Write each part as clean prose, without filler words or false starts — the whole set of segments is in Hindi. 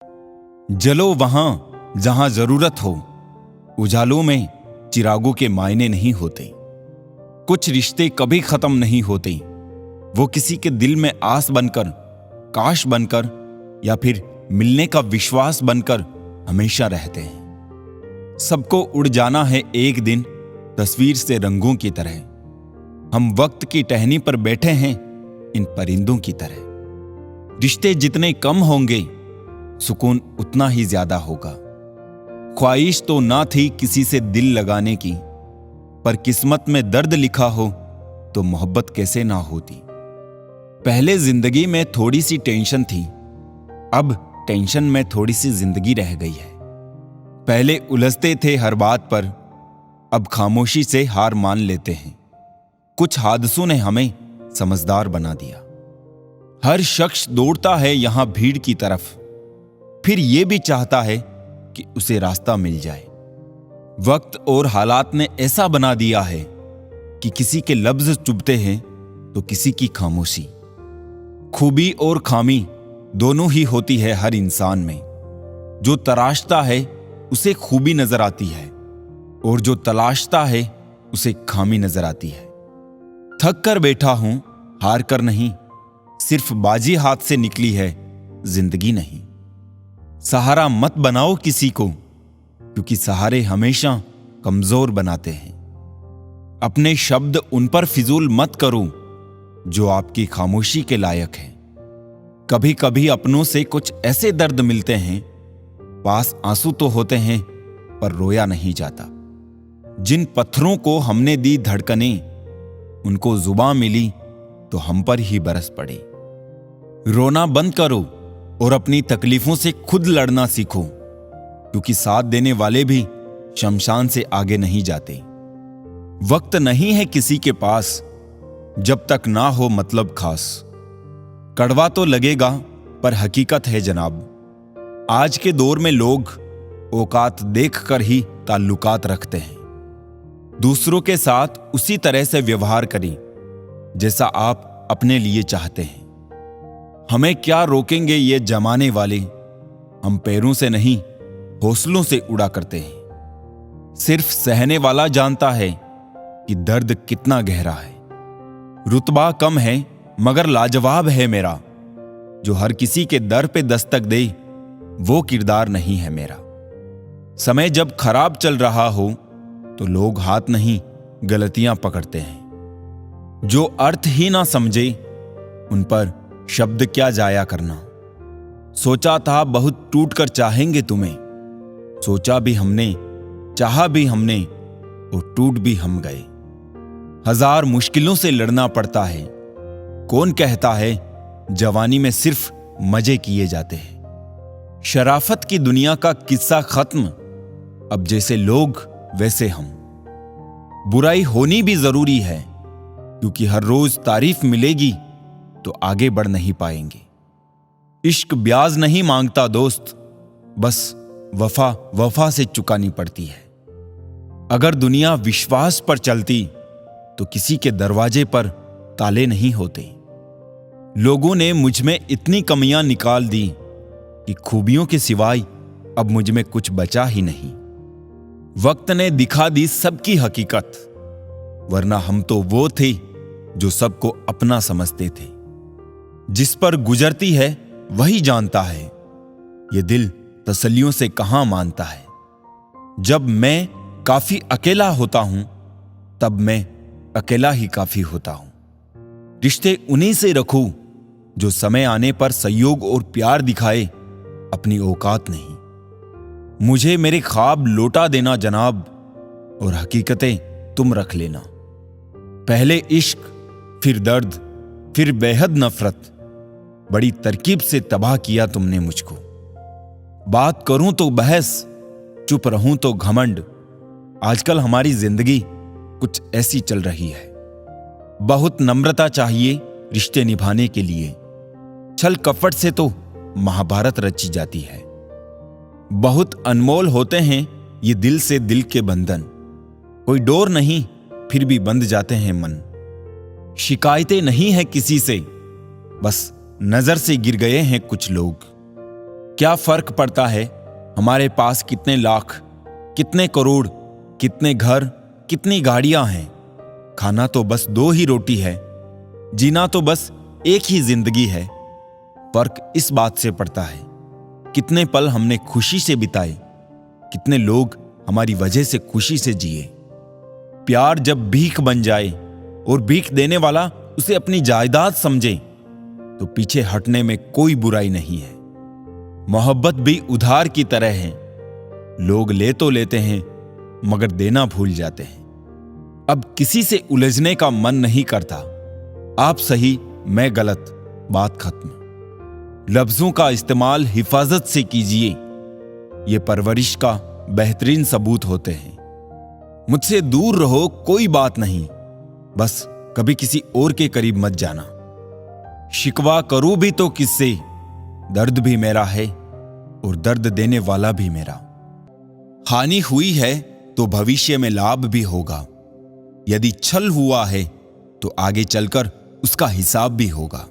जलो वहां जहां जरूरत हो, उजालों में चिरागों के मायने नहीं होते। कुछ रिश्ते कभी खत्म नहीं होते, वो किसी के दिल में आस बनकर, काश बनकर या फिर मिलने का विश्वास बनकर हमेशा रहते हैं। सबको उड़ जाना है एक दिन तस्वीर से रंगों की तरह। हम वक्त की टहनी पर बैठे हैं इन परिंदों की तरह। रिश्ते जितने कम होंगे सुकून उतना ही ज्यादा होगा। ख्वाहिश तो ना थी किसी से दिल लगाने की, पर किस्मत में दर्द लिखा हो तो मोहब्बत कैसे ना होती। पहले जिंदगी में थोड़ी सी टेंशन थी, अब टेंशन में थोड़ी सी जिंदगी रह गई है। पहले उलझते थे हर बात पर, अब खामोशी से हार मान लेते हैं। कुछ हादसों ने हमें समझदार बना दिया। हर शख्स दौड़ता है यहां भीड़ की तरफ, फिर यह भी चाहता है कि उसे रास्ता मिल जाए। वक्त और हालात ने ऐसा बना दिया है कि किसी के लफ्ज चुभते हैं तो किसी की खामोशी। खूबी और खामी दोनों ही होती है हर इंसान में। जो तराशता है उसे खूबी नजर आती है, और जो तलाशता है उसे खामी नजर आती है। थक कर बैठा हूं, हार कर नहीं, सिर्फ बाजी हाथ से निकली है, जिंदगी नहीं। सहारा मत बनाओ किसी को, क्योंकि सहारे हमेशा कमजोर बनाते हैं। अपने शब्द उन पर फिजूल मत करो जो आपकी खामोशी के लायक है। कभी कभी अपनों से कुछ ऐसे दर्द मिलते हैं, पास आंसू तो होते हैं पर रोया नहीं जाता। जिन पत्थरों को हमने दी धड़कनें, उनको जुबां मिली तो हम पर ही बरस पड़ी। रोना बंद करो और अपनी तकलीफों से खुद लड़ना सीखो, क्योंकि साथ देने वाले भी शमशान से आगे नहीं जाते। वक्त नहीं है किसी के पास जब तक ना हो मतलब खास। कड़वा तो लगेगा पर हकीकत है जनाब। आज के दौर में लोग औकात देखकर ही ताल्लुकात रखते हैं। दूसरों के साथ उसी तरह से व्यवहार करें जैसा आप अपने लिए चाहते हैं। हमें क्या रोकेंगे ये जमाने वाले, हम पैरों से नहीं हौसलों से उड़ा करते हैं। सिर्फ सहने वाला जानता है कि दर्द कितना गहरा है। रुतबा कम है मगर लाजवाब है मेरा, जो हर किसी के दर पे दस्तक दे वो किरदार नहीं है मेरा। समय जब खराब चल रहा हो तो लोग हाथ नहीं गलतियां पकड़ते हैं। जो अर्थ ही ना समझे उन पर शब्द क्या जाया करना। सोचा था बहुत टूट कर चाहेंगे तुम्हें, सोचा भी हमने, चाहा भी हमने, और टूट भी हम गए। हजार मुश्किलों से लड़ना पड़ता है। कौन कहता है जवानी में सिर्फ मजे किए जाते हैं। शराफत की दुनिया का किस्सा खत्म, अब जैसे लोग वैसे हम। बुराई होनी भी जरूरी है, क्योंकि हर रोज तारीफ मिलेगी तो आगे बढ़ नहीं पाएंगे। इश्क ब्याज नहीं मांगता दोस्त, बस वफा वफा से चुकानी पड़ती है। अगर दुनिया विश्वास पर चलती तो किसी के दरवाजे पर ताले नहीं होते। लोगों ने मुझ में इतनी कमियां निकाल दी कि खूबियों के सिवाय अब मुझ में कुछ बचा ही नहीं। वक्त ने दिखा दी सबकी हकीकत, वरना हम तो वो थे जो सबको अपना समझते थे। जिस पर गुजरती है वही जानता है, ये दिल तसल्लियों से कहां मानता है। जब मैं काफी अकेला होता हूं तब मैं अकेला ही काफी होता हूं। रिश्ते उन्हीं से रखूं जो समय आने पर सहयोग और प्यार दिखाए, अपनी औकात नहीं। मुझे मेरे ख्वाब लौटा देना जनाब, और हकीकतें तुम रख लेना। पहले इश्क, फिर दर्द, फिर बेहद नफरत, बड़ी तरकीब से तबाह किया तुमने मुझको। बात करूं तो बहस, चुप रहूं तो घमंड। आजकल हमारी जिंदगी कुछ ऐसी चल रही है। बहुत नम्रता चाहिए रिश्ते निभाने के लिए। छल कपट से तो महाभारत रची जाती है। बहुत अनमोल होते हैं ये दिल से दिल के बंधन। कोई डोर नहीं फिर भी बंध जाते हैं मन। शिकायतें नहीं है किसी से, बस नजर से गिर गए हैं कुछ लोग। क्या फर्क पड़ता है हमारे पास कितने लाख, कितने करोड़, कितने घर, कितनी गाड़ियां हैं। खाना तो बस 2 ही रोटी है, जीना तो बस एक ही जिंदगी है। फर्क इस बात से पड़ता है कितने पल हमने खुशी से बिताए, कितने लोग हमारी वजह से खुशी से जिए। प्यार जब भीख बन जाए और भीख देने वाला उसे अपनी जायदाद समझे तो पीछे हटने में कोई बुराई नहीं है। मोहब्बत भी उधार की तरह है, लोग ले तो लेते हैं मगर देना भूल जाते हैं। अब किसी से उलझने का मन नहीं करता, आप सही मैं गलत, बात खत्म। लफ्जों का इस्तेमाल हिफाजत से कीजिए, ये परवरिश का बेहतरीन सबूत होते हैं। मुझसे दूर रहो कोई बात नहीं, बस कभी किसी और के करीब मत जाना। शिकवा करूं भी तो किससे, दर्द भी मेरा है और दर्द देने वाला भी मेरा। हानि हुई है तो भविष्य में लाभ भी होगा, यदि छल हुआ है तो आगे चलकर उसका हिसाब भी होगा।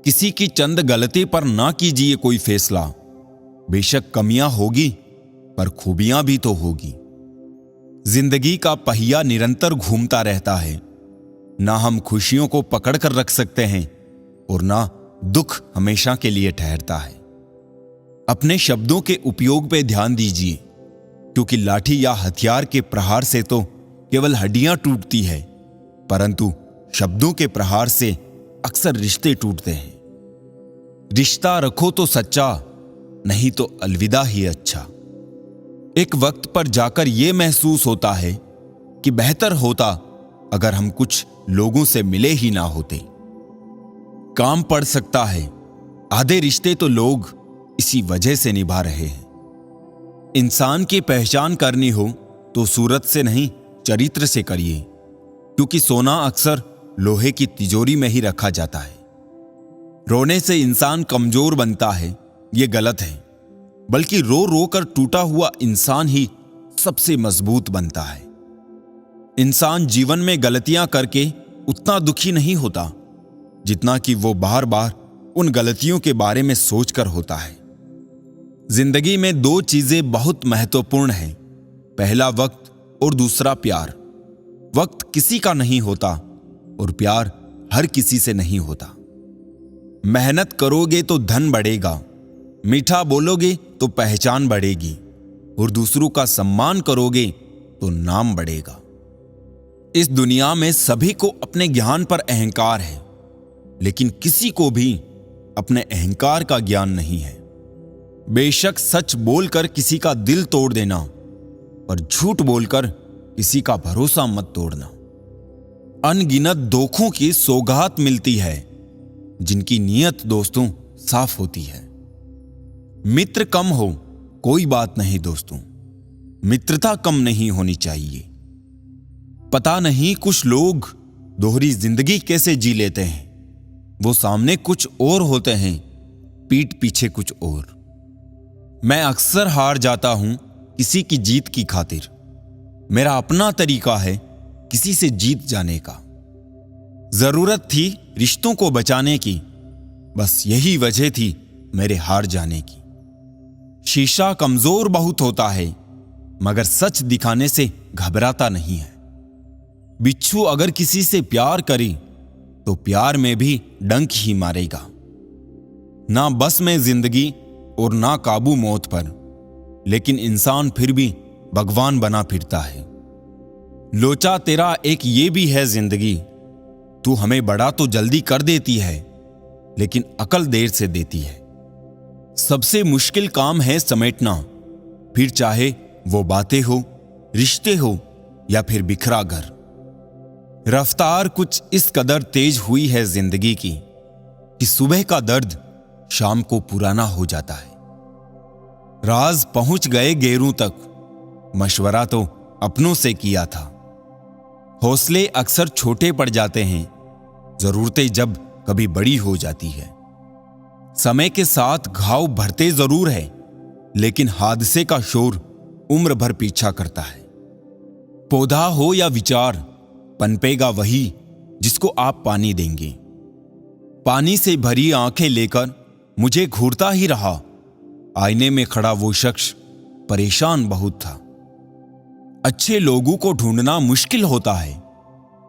किसी की चंद गलती पर ना कीजिए कोई फैसला, बेशक कमियां होगी पर खूबियां भी तो होगी। जिंदगी का पहिया निरंतर घूमता रहता है, ना हम खुशियों को पकड़ कर रख सकते हैं और ना दुख हमेशा के लिए ठहरता है। अपने शब्दों के उपयोग पे ध्यान दीजिए, क्योंकि लाठी या हथियार के प्रहार से तो केवल हड्डियां टूटती है, परंतु शब्दों के प्रहार से अक्सर रिश्ते टूटते हैं। रिश्ता रखो तो सच्चा, नहीं तो अलविदा ही अच्छा। एक वक्त पर जाकर यह महसूस होता है कि बेहतर होता अगर हम कुछ लोगों से मिले ही ना होते। काम पड़ सकता है, आधे रिश्ते तो लोग इसी वजह से निभा रहे हैं। इंसान की पहचान करनी हो तो सूरत से नहीं चरित्र से करिए, क्योंकि सोना अक्सर लोहे की तिजोरी में ही रखा जाता है। रोने से इंसान कमजोर बनता है, यह गलत है, बल्कि रो रो कर टूटा हुआ इंसान ही सबसे मजबूत बनता है। इंसान जीवन में गलतियां करके उतना दुखी नहीं होता जितना कि वो बार बार उन गलतियों के बारे में सोचकर होता है। जिंदगी में 2 चीजें बहुत महत्वपूर्ण हैं, पहला वक्त और दूसरा प्यार। वक्त किसी का नहीं होता और प्यार हर किसी से नहीं होता। मेहनत करोगे तो धन बढ़ेगा, मीठा बोलोगे तो पहचान बढ़ेगी और दूसरों का सम्मान करोगे तो नाम बढ़ेगा। इस दुनिया में सभी को अपने ज्ञान पर अहंकार है, लेकिन किसी को भी अपने अहंकार का ज्ञान नहीं है। बेशक सच बोलकर किसी का दिल तोड़ देना, पर झूठ बोलकर किसी का भरोसा मत तोड़ना। अनगिनत धोखों की सौगात मिलती है, जिनकी नीयत दोस्तों साफ होती है। मित्र कम हो कोई बात नहीं दोस्तों, मित्रता कम नहीं होनी चाहिए। पता नहीं कुछ लोग दोहरी जिंदगी कैसे जी लेते हैं। वो सामने कुछ और होते हैं, पीठ पीछे कुछ और। मैं अक्सर हार जाता हूं किसी की जीत की खातिर। मेरा अपना तरीका है किसी से जीत जाने का। जरूरत थी रिश्तों को बचाने की, बस यही वजह थी मेरे हार जाने की। शीशा कमजोर बहुत होता है, मगर सच दिखाने से घबराता नहीं है। बिच्छू अगर किसी से प्यार करे तो प्यार में भी डंक ही मारेगा। ना बस में जिंदगी और ना काबू मौत पर, लेकिन इंसान फिर भी भगवान बना फिरता है। लोचा तेरा एक ये भी है जिंदगी, तू हमें बड़ा तो जल्दी कर देती है, लेकिन अकल देर से देती है। सबसे मुश्किल काम है समेटना, फिर चाहे वो बातें हो, रिश्ते हो या फिर बिखरा घर। रफ्तार कुछ इस कदर तेज हुई है जिंदगी की कि सुबह का दर्द शाम को पुराना हो जाता है। राज पहुंच गए गैरों तक, मशवरा तो अपनों से किया था। हौसले अक्सर छोटे पड़ जाते हैं, जरूरतें जब कभी बड़ी हो जाती है। समय के साथ घाव भरते जरूर है, लेकिन हादसे का शोर उम्र भर पीछा करता है। पौधा हो या विचार, पनपेगा वही जिसको आप पानी देंगे। पानी से भरी आंखें लेकर मुझे घूरता ही रहा, आईने में खड़ा वो शख्स परेशान बहुत था। अच्छे लोगों को ढूंढना मुश्किल होता है,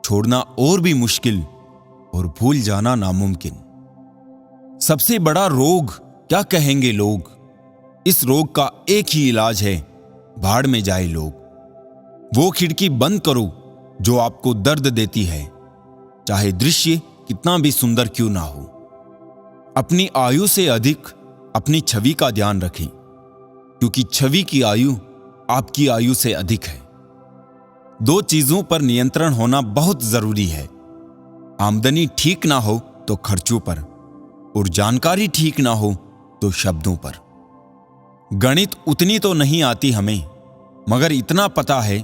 छोड़ना और भी मुश्किल, और भूल जाना नामुमकिन। सबसे बड़ा रोग क्या कहेंगे लोग, इस रोग का एक ही इलाज है, भाड़ में जाए लोग। वो खिड़की बंद करो जो आपको दर्द देती है, चाहे दृश्य कितना भी सुंदर क्यों ना हो। अपनी आयु से अधिक अपनी छवि का ध्यान रखें, क्योंकि छवि की आयु आपकी आयु से अधिक है। दो चीजों पर नियंत्रण होना बहुत जरूरी है, आमदनी ठीक ना हो तो खर्चों पर, और जानकारी ठीक ना हो तो शब्दों पर। गणित उतनी तो नहीं आती हमें, मगर इतना पता है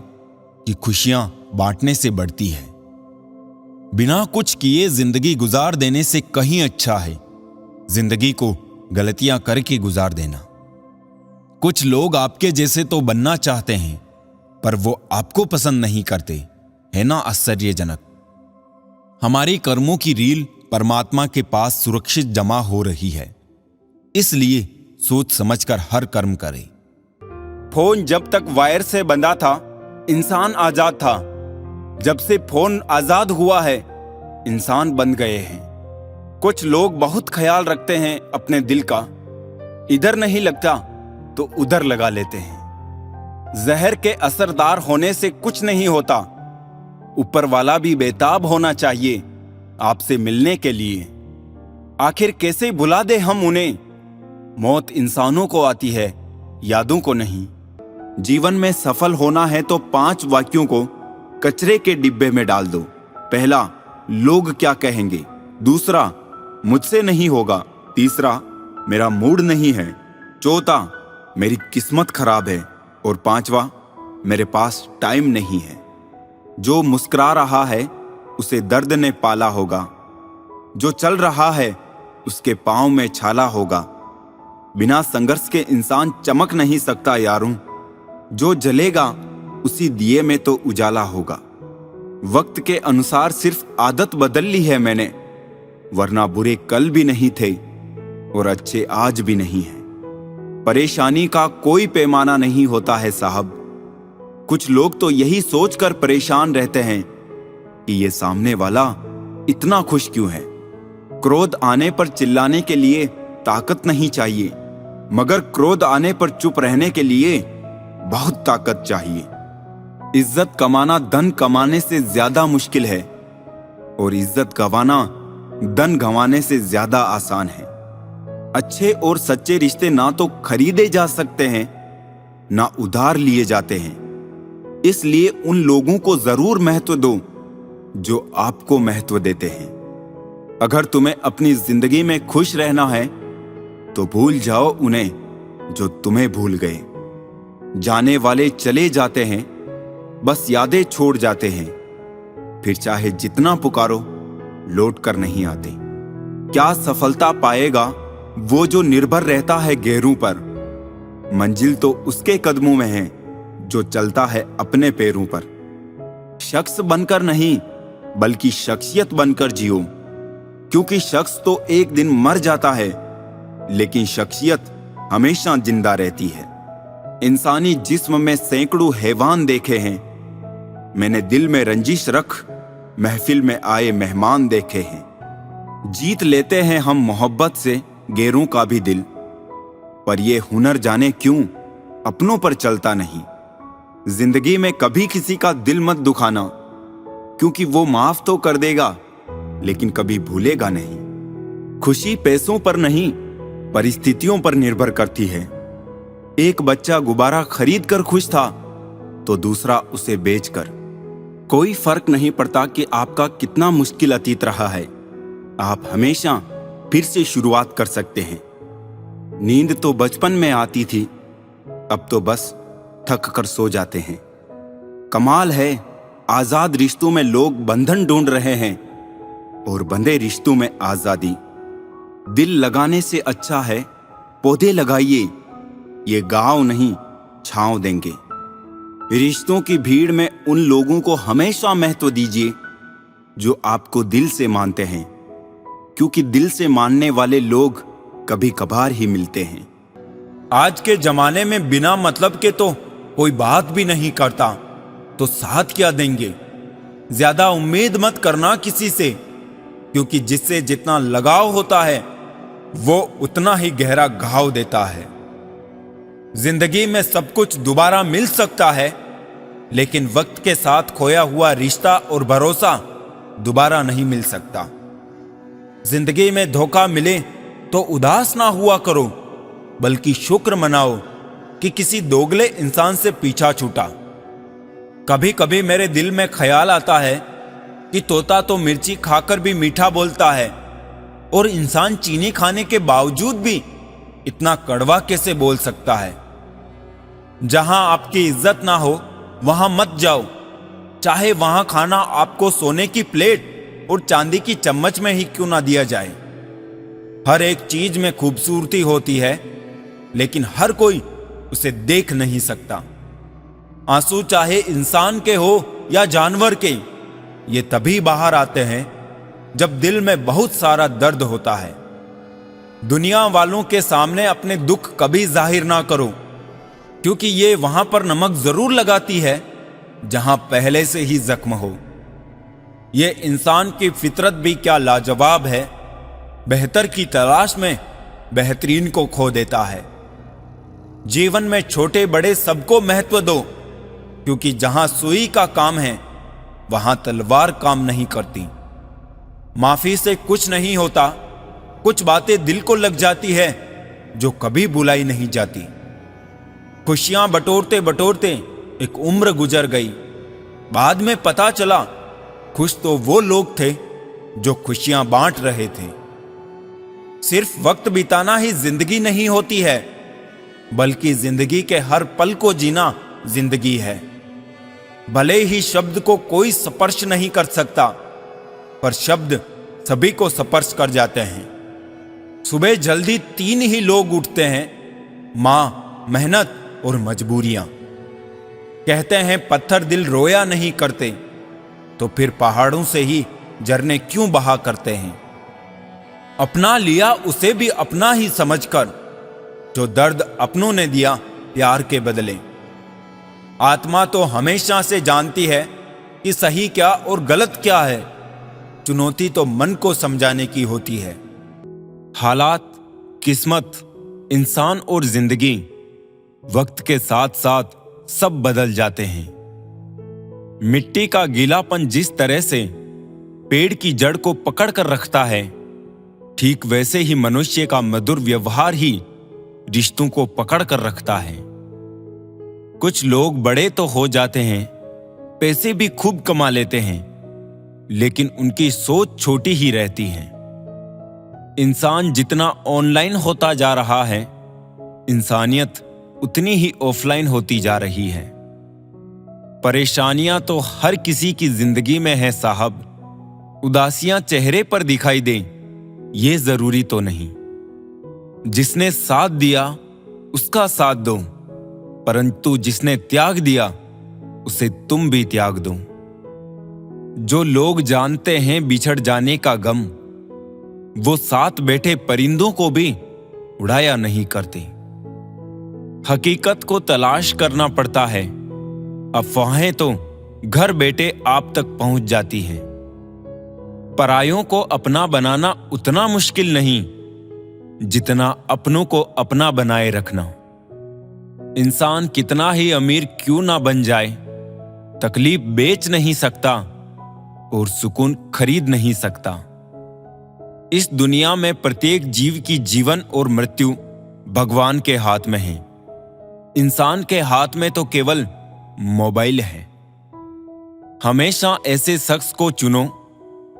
कि खुशियां बांटने से बढ़ती है। बिना कुछ किए जिंदगी गुजार देने से कहीं अच्छा है जिंदगी को गलतियां करके गुजार देना। कुछ लोग आपके जैसे तो बनना चाहते हैं, पर वो आपको पसंद नहीं करते, है ना आश्चर्यजनक। हमारी कर्मों की रील परमात्मा के पास सुरक्षित जमा हो रही है, इसलिए सोच समझकर हर कर्म करें। फोन जब तक वायर से बंधा था, इंसान आजाद था। जब से फोन आजाद हुआ है, इंसान बन गए हैं। कुछ लोग बहुत ख्याल रखते हैं अपने दिल का, इधर नहीं लगता तो उधर लगा लेते हैं। जहर के असरदार होने से कुछ नहीं होता, ऊपर वाला भी बेताब होना चाहिए आपसे मिलने के लिए। आखिर कैसे भुला दे हम उन्हें, मौत इंसानों को आती है, यादों को नहीं। जीवन में सफल होना है तो 5 वाक्यों को कचरे के डिब्बे में डाल दो। पहला, लोग क्या कहेंगे। दूसरा, मुझसे नहीं होगा। तीसरा, मेरा मूड नहीं है। चौथा, मेरी किस्मत खराब है। और 5वां, मेरे पास टाइम नहीं है। जो मुस्कुरा रहा है उसे दर्द ने पाला होगा, जो चल रहा है उसके पांव में छाला होगा। बिना संघर्ष के इंसान चमक नहीं सकता यारों, जो जलेगा उसी दिए में तो उजाला होगा। वक्त के अनुसार सिर्फ आदत बदल ली है मैंने, वरना बुरे कल भी नहीं थे और अच्छे आज भी नहीं है। परेशानी का कोई पैमाना नहीं होता है साहब। कुछ लोग तो यही सोचकर परेशान रहते हैं कि ये सामने वाला इतना खुश क्यों है। क्रोध आने पर चिल्लाने के लिए ताकत नहीं चाहिए, मगर क्रोध आने पर चुप रहने के लिए बहुत ताकत चाहिए। इज्जत कमाना धन कमाने से ज्यादा मुश्किल है, और इज्जत गंवाना धन गंवाने से ज्यादा आसान है। अच्छे और सच्चे रिश्ते ना तो खरीदे जा सकते हैं, ना उधार लिए जाते हैं। इसलिए उन लोगों को जरूर महत्व दो जो आपको महत्व देते हैं। अगर तुम्हें अपनी जिंदगी में खुश रहना है तो भूल जाओ उन्हें जो तुम्हें भूल गए। जाने वाले चले जाते हैं, बस यादें छोड़ जाते हैं, फिर चाहे जितना पुकारो लौट कर नहीं आते। क्या सफलता पाएगा वो जो निर्भर रहता है गैरों पर। मंजिल तो उसके कदमों में है जो चलता है अपने पैरों पर। शख्स बनकर नहीं बल्कि शख्सियत बनकर जियो, क्योंकि शख्स तो एक दिन मर जाता है, लेकिन शख्सियत हमेशा जिंदा रहती है। इंसानी जिस्म में सैकड़ों हैवान देखे हैं, मैंने दिल में रंजिश रख महफिल में आए मेहमान देखे हैं। जीत लेते हैं हम मोहब्बत से गैरों का भी दिल, पर ये हुनर जाने क्यों अपनों पर चलता नहीं। जिंदगी में कभी किसी का दिल मत दुखाना, क्योंकि वो माफ तो कर देगा लेकिन कभी भूलेगा नहीं। खुशी पैसों पर नहीं परिस्थितियों पर निर्भर करती है। एक बच्चा गुब्बारा खरीद कर खुश था तो दूसरा उसे बेचकर। कोई फर्क नहीं पड़ता कि आपका कितना मुश्किल अतीत रहा है, आप हमेशा फिर से शुरुआत कर सकते हैं। नींद तो बचपन में आती थी, अब तो बस थक कर सो जाते हैं। कमाल है, आजाद रिश्तों में लोग बंधन ढूंढ रहे हैं और बंधे रिश्तों में आजादी। दिल लगाने से अच्छा है पौधे लगाइए, ये गांव नहीं छांव देंगे। रिश्तों की भीड़ में उन लोगों को हमेशा महत्व दीजिए जो आपको दिल से मानते हैं, क्योंकि दिल से मानने वाले लोग कभी कभार ही मिलते हैं। आज के जमाने में बिना मतलब के तो कोई बात भी नहीं करता, तो साथ क्या देंगे। ज्यादा उम्मीद मत करना किसी से, क्योंकि जिससे जितना लगाव होता है वो उतना ही गहरा घाव देता है। जिंदगी में सब कुछ दोबारा मिल सकता है, लेकिन वक्त के साथ खोया हुआ रिश्ता और भरोसा दोबारा नहीं मिल सकता। जिंदगी में धोखा मिले तो उदास ना हुआ करो, बल्कि शुक्र मनाओ कि किसी दोगले इंसान से पीछा छूटा। कभी कभी मेरे दिल में ख्याल आता है कि तोता तो मिर्ची खाकर भी मीठा बोलता है, और इंसान चीनी खाने के बावजूद भी इतना कड़वा कैसे बोल सकता है। जहां आपकी इज्जत ना हो वहां मत जाओ, चाहे वहां खाना आपको सोने की प्लेट और चांदी की चम्मच में ही क्यों ना दिया जाए। हर एक चीज में खूबसूरती होती है, लेकिन हर कोई उसे देख नहीं सकता। आंसू चाहे इंसान के हो या जानवर के, ये तभी बाहर आते हैं जब दिल में बहुत सारा दर्द होता है। दुनिया वालों के सामने अपने दुख कभी जाहिर ना करो, क्योंकि ये वहां पर नमक जरूर लगाती है जहां पहले से ही जख्म हो। ये इंसान की फितरत भी क्या लाजवाब है, बेहतर की तलाश में बेहतरीन को खो देता है। जीवन में छोटे बड़े सबको महत्व दो, क्योंकि जहां सुई का काम है वहां तलवार काम नहीं करती। माफी से कुछ नहीं होता, कुछ बातें दिल को लग जाती है जो कभी भुलाई नहीं जाती। खुशियां बटोरते बटोरते एक उम्र गुजर गई, बाद में पता चला खुश तो वो लोग थे जो खुशियां बांट रहे थे। सिर्फ वक्त बिताना ही जिंदगी नहीं होती है, बल्कि जिंदगी के हर पल को जीना जिंदगी है। भले ही शब्द को कोई स्पर्श नहीं कर सकता, पर शब्द सभी को स्पर्श कर जाते हैं। सुबह जल्दी 3 ही लोग उठते हैं, मां, मेहनत और मजबूरियां। कहते हैं पत्थर दिल रोया नहीं करते, तो फिर पहाड़ों से ही झरने क्यों बहा करते हैं। अपना लिया उसे भी अपना ही समझकर, जो दर्द अपनों ने दिया प्यार के बदले। आत्मा तो हमेशा से जानती है कि सही क्या और गलत क्या है, चुनौती तो मन को समझाने की होती है। हालात, किस्मत, इंसान और जिंदगी वक्त के साथ साथ सब बदल जाते हैं। मिट्टी का गीलापन जिस तरह से पेड़ की जड़ को पकड़ कर रखता है, ठीक वैसे ही मनुष्य का मधुर व्यवहार ही रिश्तों को पकड़ कर रखता है। कुछ लोग बड़े तो हो जाते हैं, पैसे भी खूब कमा लेते हैं, लेकिन उनकी सोच छोटी ही रहती है। इंसान जितना ऑनलाइन होता जा रहा है, इंसानियत उतनी ही ऑफलाइन होती जा रही है। परेशानियां तो हर किसी की जिंदगी में है साहब, उदासियां चेहरे पर दिखाई दें ये जरूरी तो नहीं। जिसने साथ दिया उसका साथ दो, परंतु जिसने त्याग दिया उसे तुम भी त्याग दो। जो लोग जानते हैं बिछड़ जाने का गम, वो साथ बैठे परिंदों को भी उड़ाया नहीं करते। हकीकत को तलाश करना पड़ता है, अफवाहें तो घर बैठे आप तक पहुंच जाती हैं। परायों को अपना बनाना उतना मुश्किल नहीं जितना अपनों को अपना बनाए रखना। इंसान कितना ही अमीर क्यों ना बन जाए, तकलीफ बेच नहीं सकता और सुकून खरीद नहीं सकता। इस दुनिया में प्रत्येक जीव की जीवन और मृत्यु भगवान के हाथ में है। इंसान के हाथ में तो केवल मोबाइल है। हमेशा ऐसे शख्स को चुनो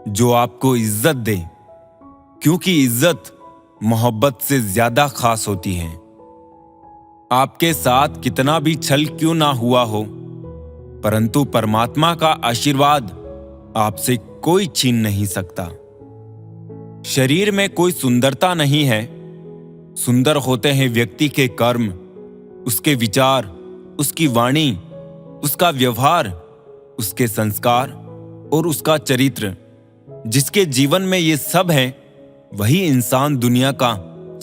जो आपको इज्जत दे, क्योंकि इज्जत मोहब्बत से ज्यादा खास होती है। आपके साथ कितना भी छल क्यों ना हुआ हो, परंतु परमात्मा का आशीर्वाद आपसे कोई छीन नहीं सकता। शरीर में कोई सुंदरता नहीं है, सुंदर होते हैं व्यक्ति के कर्म, उसके विचार, उसकी वाणी, उसका व्यवहार, उसके संस्कार और उसका चरित्र। जिसके जीवन में ये सब है, वही इंसान दुनिया का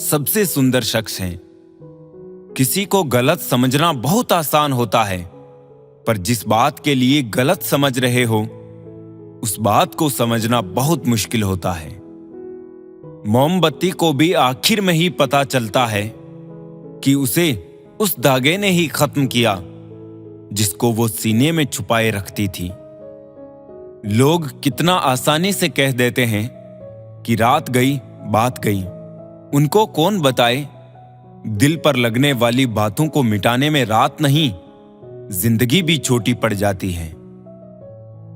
सबसे सुंदर शख्स है। किसी को गलत समझना बहुत आसान होता है, पर जिस बात के लिए गलत समझ रहे हो उस बात को समझना बहुत मुश्किल होता है। मोमबत्ती को भी आखिर में ही पता चलता है कि उसे उस धागे ने ही खत्म किया जिसको वो सीने में छुपाए रखती थी। लोग कितना आसानी से कह देते हैं कि रात गई बात गई। उनको कौन बताए दिल पर लगने वाली बातों को मिटाने में रात नहीं, जिंदगी भी छोटी पड़ जाती है।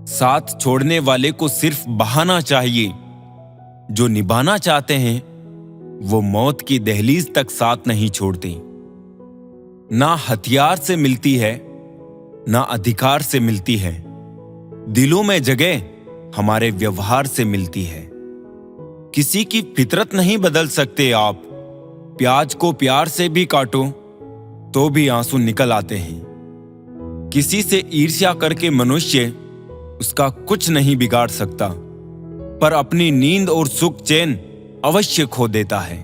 साथ छोड़ने वाले को सिर्फ बहाना चाहिए, जो निभाना चाहते हैं वो मौत की दहलीज तक साथ नहीं छोड़ते। ना हथियार से मिलती है ना अधिकार से मिलती है, दिलों में जगह हमारे व्यवहार से मिलती है। किसी की फितरत नहीं बदल सकते आप, प्याज को प्यार से भी काटो तो भी आंसू निकल आते हैं। किसी से ईर्ष्या करके मनुष्य उसका कुछ नहीं बिगाड़ सकता, पर अपनी नींद और सुख चैन अवश्य खो देता है।